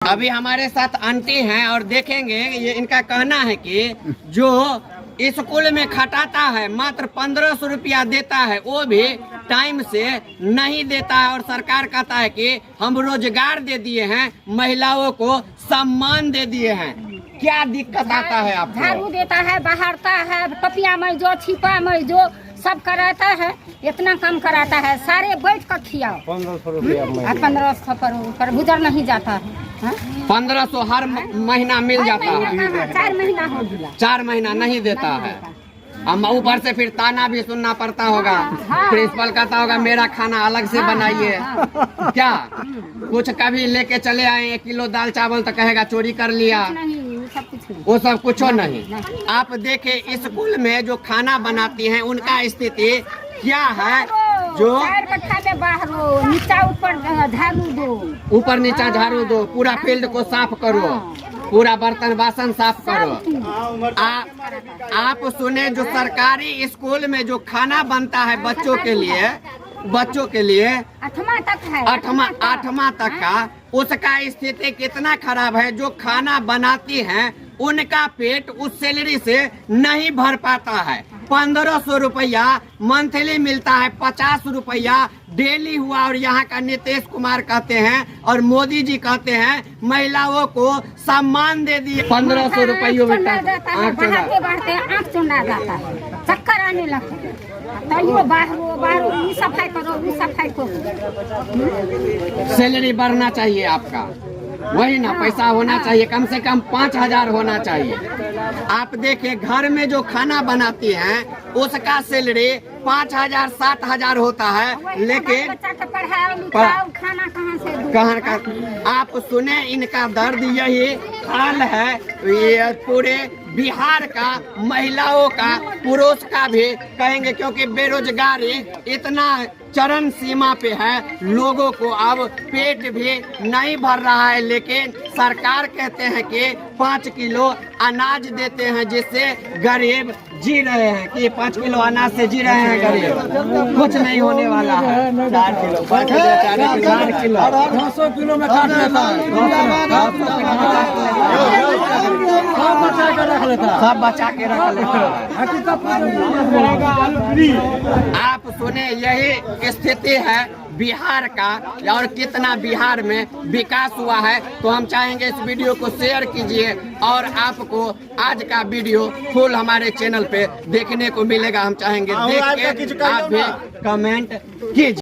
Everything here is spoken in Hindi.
अभी हमारे साथ आंटी हैं और देखेंगे ये इनका कहना है कि जो स्कूल में खटाता है मात्र 1500 रुपया देता है, वो भी टाइम से नहीं देता है और सरकार कहता है कि हम रोजगार दे दिए हैं, महिलाओं को सम्मान दे दिए हैं। क्या दिक्कत आता है आपको? झाड़ू देता है, बहारता है, टपिया में जो छिपा में जो सब कराता है, इतना कम कराता है। सारे बैठ कर खियाओ 1500 रुपया 1500 पर गुजर नहीं जाता है। 1500 हर महीना मिल जाता है। 4 महीना हो गया, 4 महीना नहीं देता है। हम ऊपर से फिर ताना भी सुनना पड़ता होगा। प्रिंसिपल कहता होगा मेरा खाना अलग से बनाइए। क्या कुछ कभी लेके चले आए 1 किलो दाल चावल तो कहेगा चोरी कर लिया। वो सब कुछ नहीं। आप देखे स्कूल में जो खाना बनाती हैं उनका स्थिति क्या है? जो नीचा ऊपर झाड़ू दो, ऊपर नीचा झाड़ू दो, पूरा फील्ड को साफ करो, पूरा बर्तन बासन साफ करो। आप सुने जो सरकारी स्कूल में जो खाना बनता है बच्चों के लिए 8वां तक है, 8वां तक का, उसका स्थिति कितना खराब है। जो खाना बनाती हैं उनका पेट उस सैलरी से नहीं भर पाता है। 1500 रुपया मंथली मिलता है, 50 रुपया डेली हुआ। और यहाँ का नीतीश कुमार कहते हैं और मोदी जी कहते हैं महिलाओं को सम्मान दे दिए। 1500 रुपये बढ़ते आँख चुंडा जाता है, चक्कर आने लगता है। बाहर सफाई करो, सफाई करो। सैलरी बढ़ना चाहिए आपका, वही ना, पैसा होना चाहिए, कम से कम 5000 होना चाहिए। आप देखिए घर में जो खाना बनाती हैं उसका सैलरी 5000 7000 होता है, लेकिन खाना कहाँ का? आप सुने इनका दर्द यही हाल है। ये पूरे बिहार का महिलाओं का, पुरुष का भी कहेंगे, क्योंकि बेरोजगारी इतना चरम सीमा पे है। लोगों को अब पेट भी नहीं भर रहा है, लेकिन सरकार कहते हैं कि 5 किलो अनाज देते हैं जिससे गरीब जी रहे हैं, कि 5 किलो अनाज से जी रहे हैं गरीब। कुछ नहीं होने वाला है। 4 किलो 4 किलो 200 किलो में काट लेता है, सब बचा के रख लेता है। आप सुने यही स्थिति है बिहार का, और कितना बिहार में विकास हुआ है। तो हम चाहेंगे इस वीडियो को शेयर कीजिए और आपको आज का वीडियो फुल हमारे चैनल पे देखने को मिलेगा। हम चाहेंगे देख के आप भी कमेंट कीजिए।